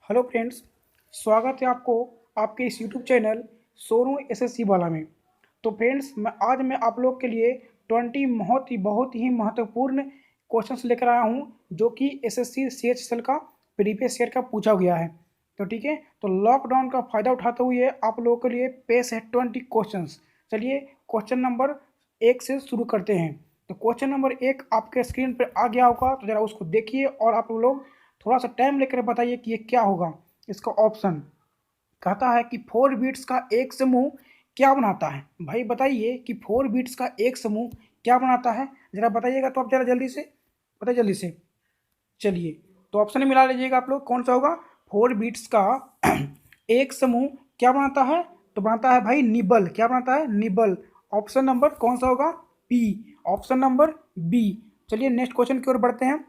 Hello friends, स्वागत है आपको आपके इस यूट्यूब चैनल सोनू एसएससी वाला में। तो फ्रेंड्स, मैं आप लोग के लिए 20 बहुत ही महत्वपूर्ण क्वेश्चंस लेकर आया हूं, जो कि एसएससी सीएचएसएल का प्रीवियस ईयर का पूछा गया है। तो ठीक है, तो लॉकडाउन का फ़ायदा उठाते हुए आप लोगों के लिए पेश है 20 क्वेश्चंस। चलिए क्वेश्चन नंबर 1 से शुरू करते हैं। तो क्वेश्चन नंबर 1 आपके स्क्रीन पर आ गया होगा, तो ज़रा उसको देखिए और आप लोग थोड़ा सा टाइम लेकर बताइए कि ये क्या होगा। इसका ऑप्शन कहता है कि 4 बीट्स का एक समूह क्या बनाता है। भाई बताइए कि 4 बीट्स का एक समूह क्या बनाता है, जरा बताइएगा। तो आप जरा जल्दी से बताइए, जल्दी से। चलिए, तो ऑप्शन में मिला लीजिएगा आप लोग, कौन सा होगा। 4 बीट्स का एक समूह क्या बनाता है, तो बनाता है भाई निबल। क्या बनाता है, निबल। ऑप्शन नंबर कौन सा होगा, बी। Option number B. चलिए नेक्स्ट क्वेश्चन की ओर बढ़ते हैं।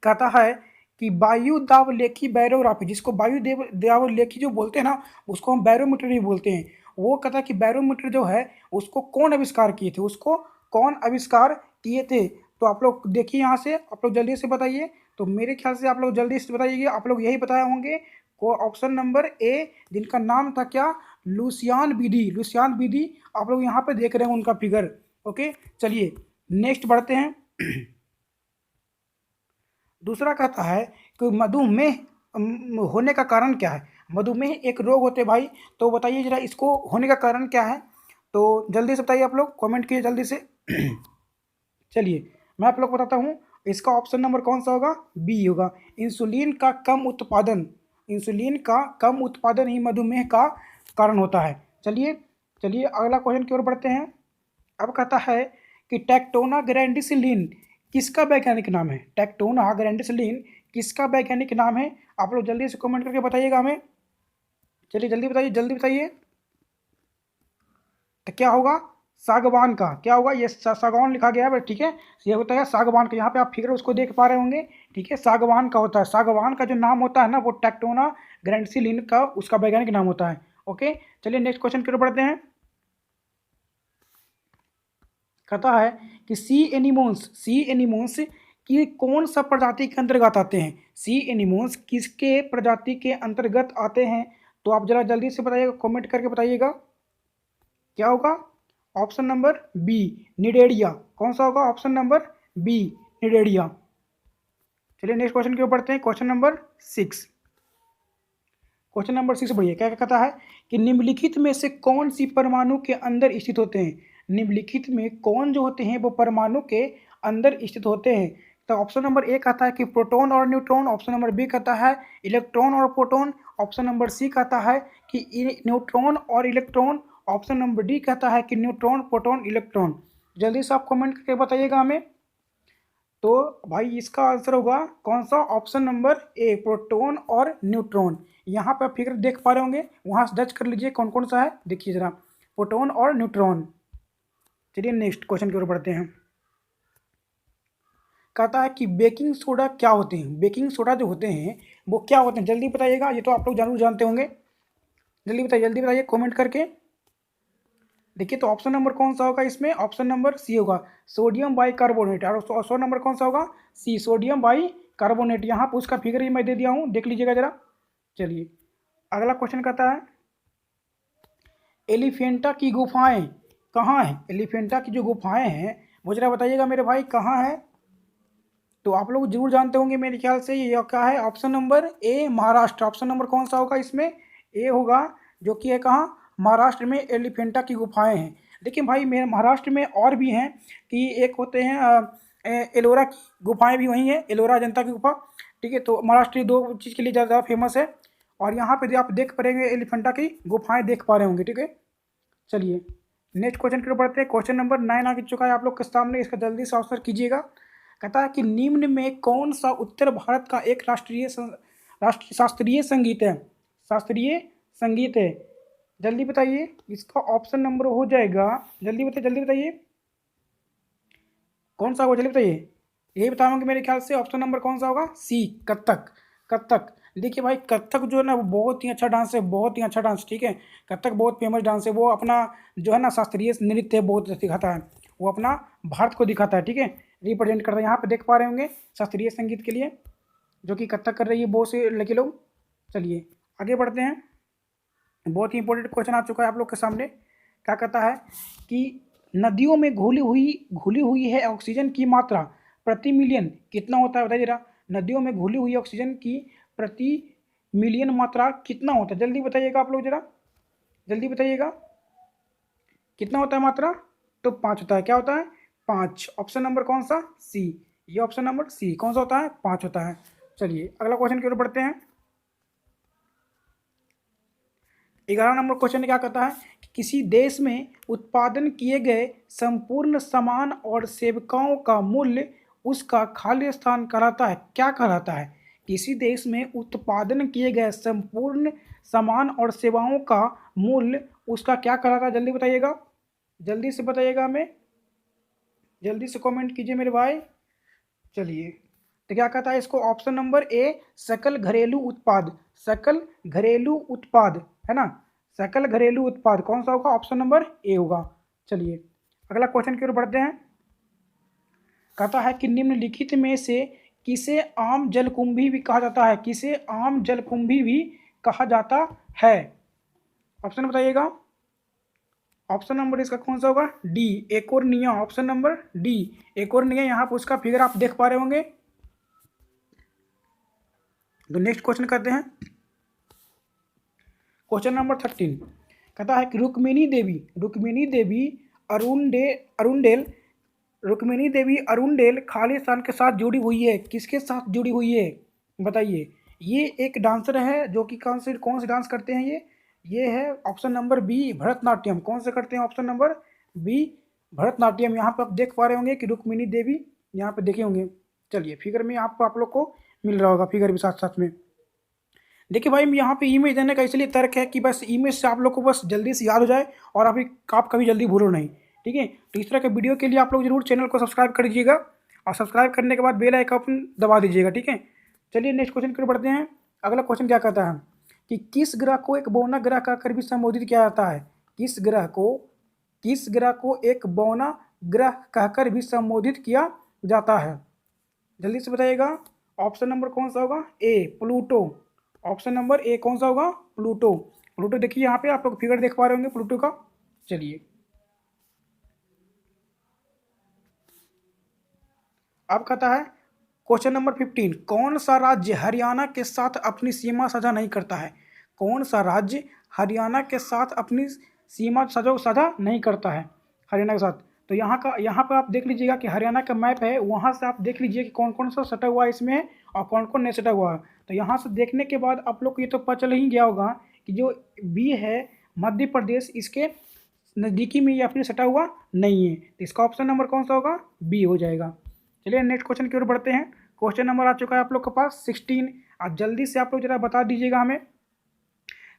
कहता है कि वायु दाब लेखी बैरोग्राफी, जिसको वायु दाब लेखी जो बोलते हैं ना, उसको हम बैरोमीटर ही बोलते हैं। वो कहता है कि बैरोमीटर जो है उसको कौन आविष्कार किए थे, उसको कौन आविष्कार किए थे। तो आप लोग देखिए यहाँ से, आप लोग जल्दी से बताइए। तो मेरे ख्याल से आप लोग जल्दी से बताइए, आप लोग यही बताए होंगे को ऑप्शन नंबर ए, जिनका नाम था क्या, लुसियान बीडी। लुसियान बीडी आप लोग यहाँ पे देख रहे हैं उनका फिगर। ओके, चलिए नेक्स्ट बढ़ते हैं। दूसरा कहता है कि मधुमेह होने का कारण क्या है। मधुमेह एक रोग होते हैं भाई, तो बताइए जरा इसको होने का कारण क्या है। तो जल्दी से बताइए, आप लोग कमेंट कीजिए जल्दी से। चलिए मैं आप लोग बताता हूँ, इसका ऑप्शन नंबर कौन सा होगा, बी होगा। इंसुलिन का कम उत्पादन, इंसुलिन का कम उत्पादन ही मधुमेह का कारण होता है। चलिए चलिए अगला क्वेश्चन की ओर बढ़ते हैं। अब कहता है कि टेक्टोना ग्रैंडिसिलिन किसका वैज्ञानिक नाम है। टेक्टोना ग्रैंडिसिलिन किसका वैज्ञानिक नाम है, आप लोग जल्दी से कमेंट करके बताइएगा हमें। चलिए जल्दी बताइए, जल्दी बताइए। तो क्या होगा, सागवान का। क्या होगा, ये सागवान लिखा गया है, ठीक है। ये होता है सागवान का, यहाँ पे आप फिगर उसको देख पा रहे होंगे, ठीक है। सागवान का होता है, सागवान का जो नाम होता है ना, वो टेक्टोना ग्रैंडिसिलिन का उसका वैज्ञानिक नाम होता है। ओके, चलिए नेक्स्ट क्वेश्चन की ओर बढ़ते हैं। कहता है कि सी एनिमोन्स की कौन सा प्रजाति के अंतर्गत आते हैं। सी एनिमोन्स किसके प्रजाति के अंतर्गत आते हैं, तो आप जरा जल्दी से बताइएगा, कमेंट करके बताइएगा। क्या होगा, ऑप्शन नंबर बी, निडेरिया। कौन सा होगा, ऑप्शन नंबर बी, निडेरिया। चलिए नेक्स्ट क्वेश्चन की ओर बढ़ते हैं। Question number 6। क्वेश्चन नंबर 6 बढ़िए, क्या क्या कहता है कि निम्नलिखित में से कौन सी परमाणु के अंदर स्थित होते हैं। निम्नलिखित में कौन जो होते हैं वो परमाणु के अंदर स्थित होते हैं। तो ऑप्शन नंबर ए कहता है कि प्रोटॉन और न्यूट्रॉन। ऑप्शन नंबर बी कहता है इलेक्ट्रॉन और प्रोटॉन। ऑप्शन नंबर सी कहता है कि न्यूट्रॉन और इलेक्ट्रॉन। ऑप्शन नंबर डी कहता है कि न्यूट्रॉन प्रोटॉन इलेक्ट्रॉन। जल्दी से आप कमेंट करके बताइएगा हमें। तो भाई इसका आंसर होगा कौन सा, ऑप्शन नंबर ए, प्रोटॉन और न्यूट्रॉन। यहाँ पे आप फिगर देख पा रहे होंगे, वहाँ से जज कर लीजिए कौन कौन सा है, देखिए जरा, प्रोटॉन और न्यूट्रॉन। चलिए नेक्स्ट क्वेश्चन की ओर बढ़ते हैं। कहता है कि बेकिंग सोडा क्या होते हैं। बेकिंग सोडा जो होते हैं वो क्या होते हैं, जल्दी बताइएगा। ये तो आप लोग जरूर जानते होंगे, जल्दी बताइए कमेंट करके। देखिए तो ऑप्शन नंबर कौन सा होगा इसमें, ऑप्शन नंबर सी होगा, सोडियम बाई कार्बोनेट। और ऑप्शन नंबर कौन सा होगा, सी, सोडियम बाई कार्बोनेट। यहाँ पर उसका फिगर ही मैं दे दिया हूँ, देख लीजिएगा जरा। चलिए अगला क्वेश्चन कहता है एलिफेंटा की गुफाएं कहाँ हैं। एलिफेंटा की जो गुफाएं हैं वो जरा बताइएगा मेरे भाई, कहाँ है। तो आप लोग जरूर जानते होंगे मेरे ख्याल से, ये क्या है, option number A, Maharashtra. Option number कौन सा होगा इसमें, ए होगा, जो कि है कहाँ, महाराष्ट्र में एलिफेंटा की गुफाएं हैं। देखिए भाई मेरे महाराष्ट्र में और भी हैं, कि एक होते हैं एलोरा की गुफाएं भी वहीं हैं, एलोरा अजंता की गुफा, ठीक है। तो महाराष्ट्र दो चीज़ के लिए ज़्यादा फेमस है। और यहाँ पे आप देख पाएंगे एलिफेंटा की गुफाएं देख पा रहे होंगे, ठीक है। चलिए नेक्स्ट क्वेश्चन की ओर बढ़ते हैं। क्वेश्चन नंबर 9 आ चुका है आप लोग के सामने, इसका जल्दी से आंसर कीजिएगा। कहता है कि निम्न में कौन सा उत्तर भारत का एक राष्ट्रीय शास्त्रीय संगीत है। शास्त्रीय संगीत है, जल्दी बताइए। इसका ऑप्शन नंबर हो जाएगा, जल्दी बताइए कौन सा होगा, जल्दी बताइए। यही बताऊंगा मेरे ख्याल से ऑप्शन नंबर कौन सा होगा, सी, कथक। कथक, देखिए भाई कथक जो है ना वो बहुत ही अच्छा डांस है, बहुत ही अच्छा डांस, ठीक है। कथक बहुत फेमस डांस है, वो अपना जो है ना शास्त्रीय नृत्य बहुत दिखाता है, वो अपना भारत को दिखाता है, ठीक है, रिप्रेजेंट करता है। यहाँ पे देख पा रहे होंगे शास्त्रीय संगीत के लिए जो कि कथक कर रही है बहुत से लड़के लोग। चलिए आगे बढ़ते हैं। बहुत ही इंपॉर्टेंट क्वेश्चन आ चुका है आप लोग के सामने। क्या कहता है कि नदियों में घुली हुई है ऑक्सीजन की मात्रा प्रति मिलियन कितना होता है, बताइए जरा। नदियों में घुली हुई ऑक्सीजन की प्रति मिलियन मात्रा कितना होता है, जल्दी बताइएगा आप लोग जरा, जल्दी बताइएगा कितना होता है मात्रा। तो 5 होता है। क्या होता है? 5। ऑप्शन नंबर कौन सा? सी। ये ऑप्शन नंबर सी कौन सा होता है? 5 होता है। चलिए अगला क्वेश्चन की ओर बढ़ते हैं। 11 नंबर क्वेश्चन क्या कहता है कि किसी देश में उत्पादन किए गए संपूर्ण सामान और सेवकाओं का मूल्य उसका खाली स्थान कहलाता है। क्या कहलाता है? किसी देश में उत्पादन किए गए संपूर्ण सामान और सेवाओं का मूल्य उसका क्या कहलाता है, जल्दी बताइएगा, जल्दी से बताइएगा हमें, जल्दी से कमेंट कीजिए मेरे भाई। चलिए तो क्या कहता है इसको? ऑप्शन नंबर ए सकल घरेलू उत्पाद। सकल घरेलू उत्पाद है ना, सकल घरेलू उत्पाद कौन सा होगा? ऑप्शन नंबर ए होगा। चलिए अगला क्वेश्चन की ओर बढ़ते हैं। कहता है कि निम्नलिखित में से किसे आम जलकुंभी भी कहा जाता है? किसे आम जलकुंभी भी कहा जाता है? ऑप्शन बताइएगा। ऑप्शन नंबर इसका कौन सा होगा? डी एकोर्निया। ऑप्शन नंबर डी एकोर्निया। यहाँ पर उसका फिगर आप देख पा रहे होंगे। तो नेक्स्ट क्वेश्चन करते हैं। क्वेश्चन नंबर 13 कहता है कि रुक्मिणी देवी अरुणडेल खालिस्तान के साथ जुड़ी हुई है। किसके साथ जुड़ी हुई है बताइए। ये एक डांसर है जो कि कौन से डांस करते हैं ये है ऑप्शन नंबर बी भरतनाट्यम। कौन से करते हैं? Option number B Bharatanatyam. यहाँ पर आप देख पा रहे होंगे कि रुक्मिणी देवी यहाँ पे देखे होंगे। चलिए फिगर में आपको आप लोग को मिल रहा होगा, फिगर भी साथ साथ में। देखिए भाई यहाँ पे इमेज देने का इसलिए तर्क है कि बस इमेज से आप लोग को बस जल्दी से याद हो जाए और अभी आप कभी जल्दी भूलो नहीं, ठीक है। तो इस तरह के वीडियो के लिए आप लोग जरूर चैनल को सब्सक्राइब कर दीजिएगा और सब्सक्राइब करने के बाद बेल आइकन दबा दीजिएगा, ठीक है। चलिए नेक्स्ट क्वेश्चन की ओर बढ़ते हैं। अगला क्वेश्चन क्या कहता है कि किस ग्रह को एक बौना ग्रह कहकर भी संबोधित किया जाता है? किस ग्रह को एक बौना ग्रह कहकर भी संबोधित किया जाता है, जल्दी से बताइएगा। ऑप्शन नंबर कौन सा होगा? ए प्लूटो। ऑप्शन नंबर ए कौन सा होगा? प्लूटो। प्लूटो देखिए यहाँ पे आप लोग फिगर देख पा रहे होंगे प्लूटो का। चलिए अब कहता है क्वेश्चन नंबर 15 कौन सा राज्य हरियाणा के साथ अपनी सीमा साझा नहीं करता है? कौन सा राज्य हरियाणा के साथ अपनी सीमा साझा नहीं करता है हरियाणा के साथ? तो यहाँ पर आप देख लीजिएगा कि हरियाणा का मैप है, वहाँ से आप देख लीजिए कि कौन कौन सा सटा हुआ है इसमें है और कौन कौन नहीं सटा हुआ है। तो यहाँ से देखने के बाद आप लोग को ये तो पता चल ही गया होगा कि जो बी है मध्य प्रदेश, इसके नज़दीकी में या फिर सटा हुआ नहीं है। तो इसका ऑप्शन नंबर कौन सा होगा? बी हो जाएगा। चलिए नेक्स्ट क्वेश्चन की ओर बढ़ते हैं। क्वेश्चन नंबर आ चुका है आप लोग के पास 16। आप जल्दी से आप लोग जरा बता दीजिएगा हमें।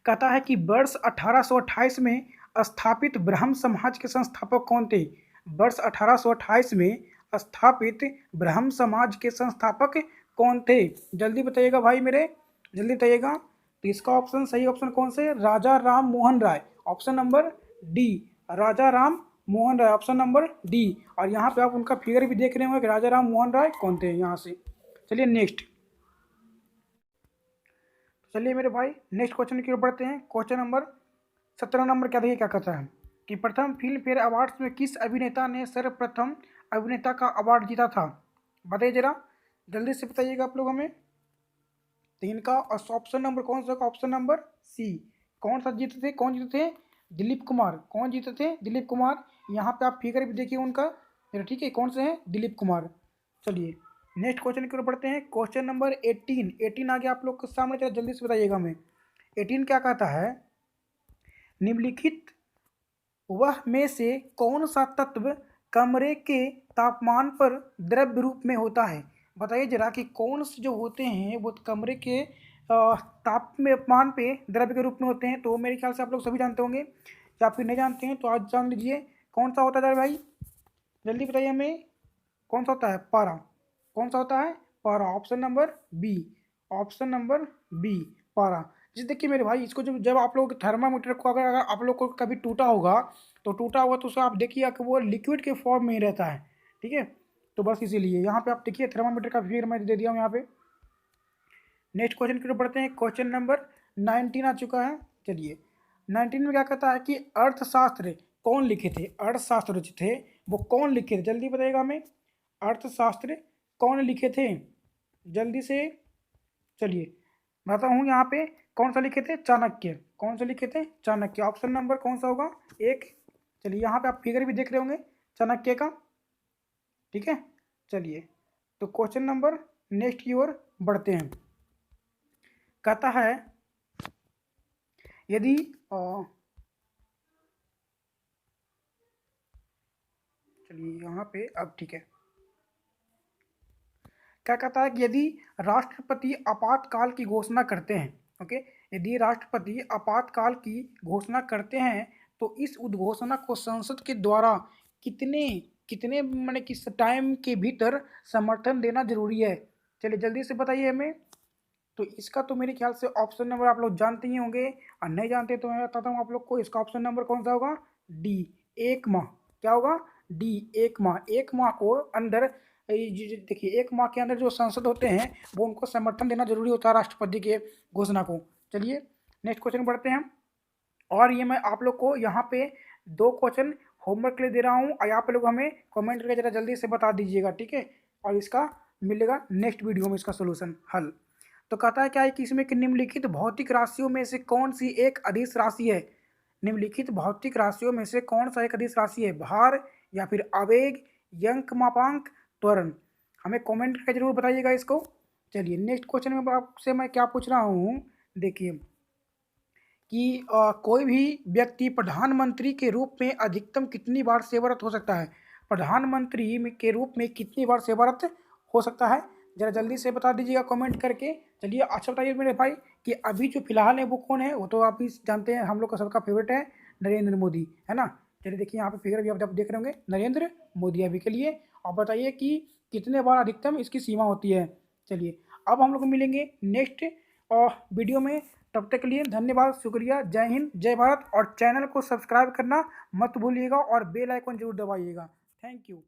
कहता है कि वर्ष 1828 में स्थापित ब्रह्म समाज के संस्थापक कौन थे? वर्ष 1828 में स्थापित ब्रह्म समाज के संस्थापक कौन थे? जल्दी बताइएगा भाई मेरे, जल्दी बताइएगा। तो इसका ऑप्शन सही ऑप्शन कौन से? राजा Ram Mohan Roy. Option number D राजा Ram Mohan Roy, option number D. और यहाँ पे आप उनका फिगर भी देख रहे होंगे कि राजा राम मोहन राय कौन थे यहाँ से। चलिए नेक्स्ट, चलिए मेरे भाई नेक्स्ट क्वेश्चन की ओर बढ़ते हैं। क्वेश्चन नंबर 17 नंबर क्या देखिए क्या कहता है कि प्रथम फिल्म फेयर अवार्ड्स में किस अभिनेता ने सर्वप्रथम अभिनेता का अवार्ड जीता था? बताइए जरा, जल्दी से बताइएगा आप लोग हमें। तो इनका ऑप्शन नंबर कौन सा? Option number C. कौन सा जीते थे? कौन जीते थे? दिलीप कुमार। कौन जीते थे? दिलीप कुमार। यहाँ पे आप फिगर भी देखिए उनका, ठीक है, कौन से हैं? दिलीप कुमार। चलिए नेक्स्ट क्वेश्चन की ओर बढ़ते हैं। क्वेश्चन नंबर 18 आ गया आप लोग के सामने, चलो जल्दी से बताइएगा हमें। 18 क्या कहता है? निम्नलिखित वह में से कौन सा तत्व कमरे के तापमान पर द्रव्य रूप में होता है? बताइए जरा कि कौन से जो होते हैं वो कमरे के तापमान पे द्रव्य के रूप में होते हैं। तो मेरे ख्याल से आप लोग सभी जानते होंगे, या फिर नहीं जानते हैं तो आज जान लीजिए। कौन सा होता है भाई, जल्दी बताइए हमें। कौन सा होता है? पारा। कौन सा होता है? पारा। Option number B. Option number B पारा। जी देखिए मेरे भाई, इसको जब आप लोग थर्मामीटर को अगर आप लोग को कभी टूटा होगा तो उसे आप देखिए कि वो लिक्विड के फॉर्म में ही रहता है, ठीक है। तो बस इसीलिए यहाँ पे आप देखिए थर्मामीटर का फिगर मैं दे दिया हूँ यहाँ पे। नेक्स्ट क्वेश्चन की तरफ बढ़ते हैं। क्वेश्चन नंबर 19 आ चुका है। चलिए 19 में क्या कहता है कि अर्थशास्त्र कौन लिखे थे? अर्थशास्त्र जो थे वो कौन लिखे थे? जल्दी बताइएगा हमें, अर्थशास्त्र कौन लिखे थे? जल्दी से। चलिए बताता हूँ, यहाँ पे कौन सा लिखे थे? चाणक्य। कौन सा लिखे थे? चाणक्य। ऑप्शन नंबर कौन सा होगा? एक। चलिए यहाँ पे आप फिगर भी देख रहे होंगे चाणक्य का, ठीक है। चलिए तो क्वेश्चन नंबर नेक्स्ट की ओर बढ़ते हैं। कहता है यदि चलिए यहाँ पे अब ठीक है। क्या कहता है कि यदि राष्ट्रपति आपातकाल की घोषणा करते हैं, ओके, यदि राष्ट्रपति आपातकाल की घोषणा करते हैं तो इस उद्घोषणा को संसद के द्वारा कितने कितने माने किस टाइम के भीतर समर्थन देना जरूरी है? चलिए जल्दी से बताइए हमें। तो इसका तो मेरे ख्याल से ऑप्शन नंबर आप लोग जानते ही होंगे, और नहीं जानते तो मैं बताता हूँ आप लोग को। इसका ऑप्शन नंबर कौन सा होगा? डी, 1 माह। क्या होगा? डी, 1 माह। 1 माह को अंदर देखिए 1 माह के अंदर जो सांसद होते हैं वो उनको समर्थन देना जरूरी होता है राष्ट्रपति के घोषणा को। चलिए नेक्स्ट क्वेश्चन बढ़ते हैं। और ये मैं आप लोग को यहाँ पे 2 क्वेश्चन होमवर्क के लिए दे रहा हूँ, और आप लोग हमें कमेंट करके जरा जल्दी से बता दीजिएगा, ठीक है। और इसका मिलेगा नेक्स्ट वीडियो में इसका सोल्यूशन हल। तो कहता है क्या है कि इसमें कि निम्नलिखित भौतिक राशियों में से कौन सी एक अदिश राशि है? निम्नलिखित भौतिक राशियों में से कौन सा एक अदिश राशि है? भार या फिर आवेग, यंक मापांक, त्वरण? हमें कमेंट करके जरूर बताइएगा इसको। चलिए नेक्स्ट क्वेश्चन में आपसे मैं क्या पूछ रहा हूँ, देखिए कि कोई भी व्यक्ति प्रधानमंत्री के रूप में अधिकतम कितनी बार सेवारत हो सकता है? प्रधानमंत्री के रूप में कितनी बार सेवारत हो सकता है? जरा जल्दी से बता दीजिएगा कमेंट करके। चलिए अच्छा बताइए मेरे भाई कि अभी जो फिलहाल है वो कौन है? वो तो आप ही जानते हैं, हम लोग का सबका फेवरेट है नरेंद्र मोदी, है ना। चलिए देखिए यहाँ पे फिगर भी आप जब देख रहे होंगे, नरेंद्र मोदी अभी के लिए। और बताइए कि कितने बार अधिकतम इसकी सीमा होती है। चलिए अब हम लोग मिलेंगे नेक्स्ट वीडियो में। तब तक के लिए धन्यवाद, शुक्रिया, जय हिंद, जय भारत। और चैनल को सब्सक्राइब करना मत भूलिएगा और बेल आइकन जरूर दबाइएगा। Thank you.